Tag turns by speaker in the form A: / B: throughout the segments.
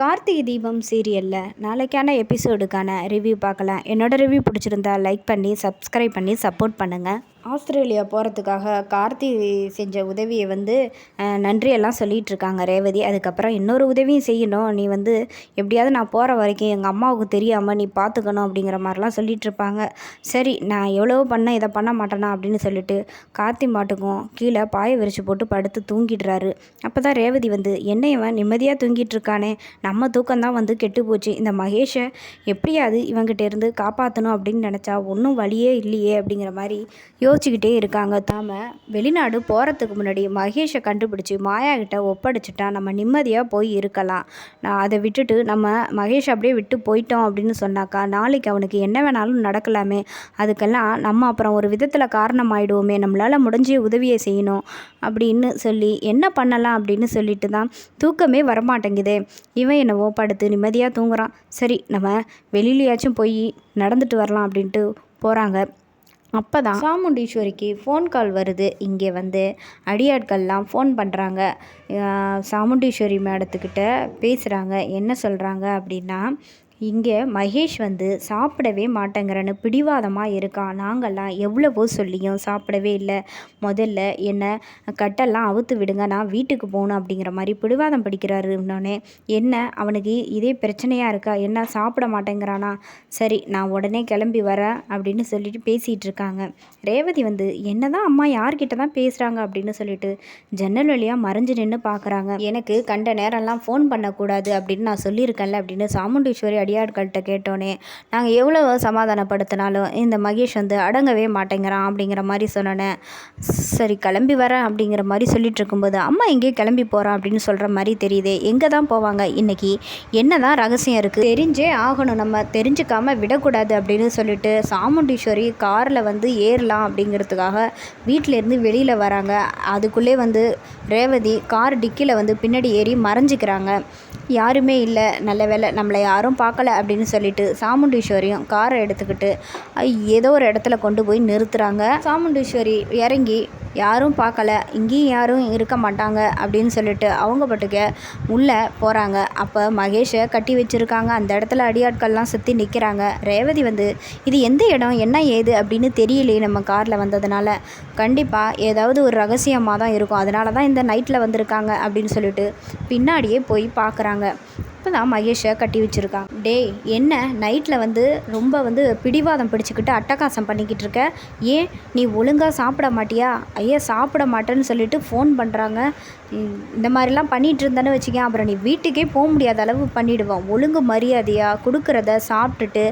A: கார்த்திகை தீபம் சீரியலில் நாளைக்கான எபிசோடுக்கான ரிவ்யூ பார்க்கலாம். என்னோடய ரிவ்யூ பிடிச்சிருந்தா லைக் பண்ணி சப்ஸ்கிரைப் பண்ணி சப்போர்ட் பண்ணுங்கள். ஆஸ்திரேலியா போகிறதுக்காக கார்த்தி செஞ்ச உதவியை நன்றியெல்லாம் சொல்லிகிட்டு இருக்காங்க ரேவதி. அதுக்கப்புறம் இன்னொரு உதவியும் செய்யணும், நீ எப்படியாவது நான் போகிற வரைக்கும் எங்கள் அம்மாவுக்கு தெரியாமல் நீ பார்த்துக்கணும் அப்படிங்கிற மாதிரிலாம் சொல்லிகிட்ருப்பாங்க. சரி, நான் எவ்வளவோ பண்ண இதை பண்ண மாட்டேனா அப்படின்னு சொல்லிட்டு கார்த்தி மாட்டுக்கும் கீழே பாய விரிச்சு போட்டு படுத்து தூங்கிடுறாரு. அப்போ தான் ரேவதி என்ன இவன் நிம்மதியாக தூங்கிட்டு இருக்கானே, நம்ம தூக்கம்தான் கெட்டு போச்சு, இந்த மகேஷை எப்படியாவது இவங்கிட்ட இருந்து காப்பாற்றணும் அப்படின்னு நினச்சா ஒன்றும் வழியே இல்லையே அப்படிங்கிற மாதிரி யோசிச்சுக்கிட்டே இருக்காங்க. வெளிநாடு போகிறதுக்கு முன்னாடி மகேஷை கண்டுபிடிச்சி மாயா கிட்ட ஒப்படைச்சிட்டா நம்ம நிம்மதியாக போய் இருக்கலாம். நான் அதை விட்டுட்டு நம்ம மகேஷ் அப்படியே விட்டு போயிட்டோம் அப்படின்னு சொன்னாக்கா நாளைக்கு அவனுக்கு என்ன வேணாலும் நடக்கலாமே, அதுக்கெல்லாம் நம்ம அப்புறம் ஒரு விதத்தில் காரணமாயிடுவோமே, நம்மளால் முடிஞ்ச உதவியை செய்யணும் அப்படின்னு சொல்லி என்ன பண்ணலாம் அப்படின்னு சொல்லிட்டு தான் தூக்கமே வரமாட்டேங்குதே. இவன் என்னவோ படுத்து நிம்மதியாக தூங்குறான். சரி, நம்ம வெளியிலையாச்சும் போய் நடந்துட்டு வரலாம் அப்படின்ட்டு போகிறாங்க. அப்போ தான் சாமுண்டீஸ்வரிக்கு ஃபோன் கால் வருது. இங்கே அடியாட்கள்லாம் ஃபோன் பண்ணுறாங்க. சாமுண்டீஸ்வரி மேடத்துக்கிட்ட பேசுகிறாங்க. என்ன சொல்கிறாங்க அப்படின்னா, இங்கே மகேஷ் சாப்பிடவே மாட்டேங்கிறன்னு பிடிவாதமாக இருக்கான். நாங்கள்லாம் எவ்வளவோ சொல்லியும் சாப்பிடவே இல்லை. முதல்ல என்னை கட்டெல்லாம் அவுத்து விடுங்க, நான் வீட்டுக்கு போகணும் அப்படிங்கிற மாதிரி பிடிவாதம் பிடிக்கிறாருன்னொன்னே, என்ன அவனுக்கு இதே பிரச்சனையாக இருக்கா, என்ன சாப்பிட மாட்டேங்கிறானா, சரி நான் உடனே கிளம்பி வரேன் அப்படின்னு சொல்லிட்டு பேசிகிட்டு இருக்காங்க. ரேவதி என்ன தான் அம்மா யார்கிட்ட தான் பேசுகிறாங்க அப்படின்னு சொல்லிட்டு ஜன்னல் வழியாக மறைஞ்சு நின்று பார்க்குறாங்க. எனக்கு கண்ட நேரம்லாம் ஃபோன் பண்ணக்கூடாது அப்படின்னு நான் சொல்லியிருக்கேன்ல அப்படின்னு சாமுண்டீஸ்வரி அடியாட்கள்கிட்ட கேட்டோன்னே, நாங்கள் எவ்வளோ சமாதானப்படுத்தினாலும் இந்த மகேஷ் அடங்கவே மாட்டேங்கிறான் அப்படிங்கிற மாதிரி சொன்னோன்னே, சரி கிளம்பி வரேன் அப்படிங்கிற மாதிரி சொல்லிட்டு இருக்கும்போது, அம்மா எங்கேயும் கிளம்பி போகிறான் அப்படின்னு சொல்கிற மாதிரி தெரியுது. எங்கே தான் போவாங்க, இன்றைக்கி என்ன தான் ரகசியம் இருக்குது, தெரிஞ்சே ஆகணும், நம்ம தெரிஞ்சுக்காமல் விடக்கூடாது அப்படின்னு சொல்லிட்டு சாமுண்டீஸ்வரி காரில் ஏறலாம் அப்படிங்கிறதுக்காக வீட்டிலேருந்து வெளியில் வராங்க. அதுக்குள்ளே ரேவதி கார் டிக்கியில் பின்னாடி ஏறி மறைஞ்சிக்கிறாங்க. யாருமே இல்லை, நல்ல வேலை நம்மளை யாரும் பார்க்கல அப்படின்னு சொல்லிட்டு சாமுண்டீஸ்வரியும் காரை எடுத்துக்கிட்டு ஏதோ ஒரு இடத்துல கொண்டு போய் நிறுத்துகிறாங்க. சாமுண்டீஸ்வரி இறங்கி யாரும் பார்க்கல, இங்கேயும் யாரும் இருக்க மாட்டாங்க அப்படின்னு சொல்லிட்டு அவங்க பட்டுக்க உள்ளே போகிறாங்க. அப்போ மகேஷை கட்டி வச்சுருக்காங்க. அந்த இடத்துல அடியாட்கள்லாம் சுற்றி நிற்கிறாங்க. ரேவதி இது எந்த இடம் என்ன ஏது அப்படின்னு தெரியலையே, நம்ம காரில் வந்ததுனால கண்டிப்பாக ஏதாவது ஒரு ரகசியமாக தான் இருக்கும், அதனால தான் இந்த நைட்டில் வந்திருக்காங்க அப்படின்னு சொல்லிட்டு பின்னாடியே போய் பார்க்குறாங்க. இப்போ தான் மகேஷை கட்டி வச்சுருக்காங்க. டேய், என்ன நைட்டில் ரொம்ப பிடிவாதம் பிடிச்சிக்கிட்டு அட்டகாசம் பண்ணிக்கிட்டு இருக்க, ஏன் நீ ஒழுங்காக சாப்பிட மாட்டியா, ஐயா சாப்பிட மாட்டேன்னு சொல்லிட்டு ஃபோன் பண்ணுறாங்க. இந்த மாதிரிலாம் பண்ணிகிட்டு இருந்தேன்னு வச்சுக்கேன், அப்புறம் நீ வீட்டுக்கே போக முடியாத அளவு பண்ணிவிடுவோம். ஒழுங்கு மரியாதையாக கொடுக்குறத சாப்பிட்டுட்டு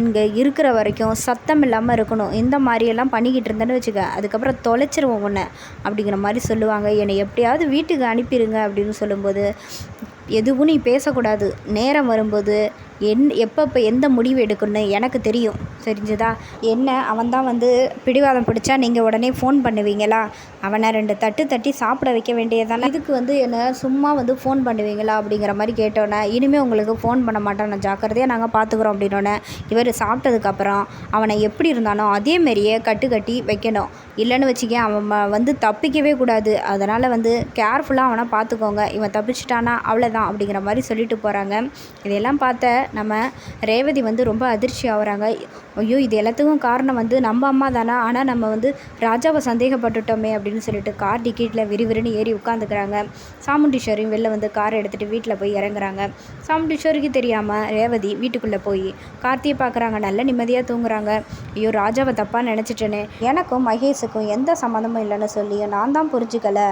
A: இங்கே இருக்கிற வரைக்கும் சத்தம் இல்லாமல் இருக்கணும். இந்த மாதிரியெல்லாம் பண்ணிக்கிட்டு இருந்தேன்னு வச்சுக்க, அதுக்கப்புறம் தொலைச்சிருவோம் ஒன்று அப்படிங்கிற மாதிரி சொல்லுவாங்க. என்னை எப்படியாவது வீட்டுக்கு அனுப்பிடுங்க அப்படின்னு சொல்லும்போது, எதுவும் நீ பேசக்கூடாது, நேரம் வரும்போது எப்போ எந்த முடிவு எடுக்கணும்னு எனக்கு தெரியும், தெரிஞ்சுதா, என்ன அவன் தான் பிடிவாதம் பிடிச்சா நீங்கள் உடனே ஃபோன் பண்ணுவீங்களா, அவனை 2 தட்டு தட்டி சாப்பிட வைக்க வேண்டியதானே, இதுக்கு என்ன சும்மா ஃபோன் பண்ணுவீங்களா அப்படிங்கிற மாதிரி கேட்டோன்னே, இனிமேல் உங்களுக்கு ஃபோன் பண்ண மாட்டோம், நான் ஜாக்கிரதையாக நாங்கள் பார்த்துக்குறோம் அப்படின்னோடனே, இவர் சாப்பிட்டதுக்கப்புறம் அவனை எப்படி இருந்தானோ அதேமாரியே கட்டி வைக்கணும், இல்லைன்னு வச்சுக்க அவன் தப்பிக்கவே கூடாது, அதனால் கேர்ஃபுல்லாக அவனை பார்த்துக்கோங்க, இவன் தப்பிச்சிட்டானா அவ்வளோதான் அப்படிங்கிற மாதிரி சொல்லிட்டு போகிறாங்க. இதையெல்லாம் பார்த்த நம்ம ரேவதி ரொம்ப அதிர்ச்சி ஆகுறாங்க. ஐயோ, இது எல்லாத்துக்கும் காரணம் நம்ம அம்மா தானே, ஆனால் நம்ம ராஜாவை சந்தேகப்பட்டுட்டோமே அப்படின்னு சொல்லிட்டு கார் டிக்கெட்டில் விறுவிறுன்னு ஏறி உட்காந்துக்கிறாங்க. சாமுண்டீஸ்வரியும் வெளில காரை எடுத்துகிட்டு வீட்டில் போய் இறங்குறாங்க. சாமுண்டீஸ்வரிக்கு தெரியாமல் ரேவதி வீட்டுக்குள்ளே போய் கார்த்தியை பார்க்குறாங்க. நல்ல நிம்மதியாக தூங்குறாங்க. ஐயோ, ராஜாவை தப்பாக நினச்சிட்டேனே, எனக்கும் மகேஷுக்கும் எந்த சம்மந்தமும் இல்லைன்னு சொல்லி நான் தான் புரிஞ்சுக்கலை.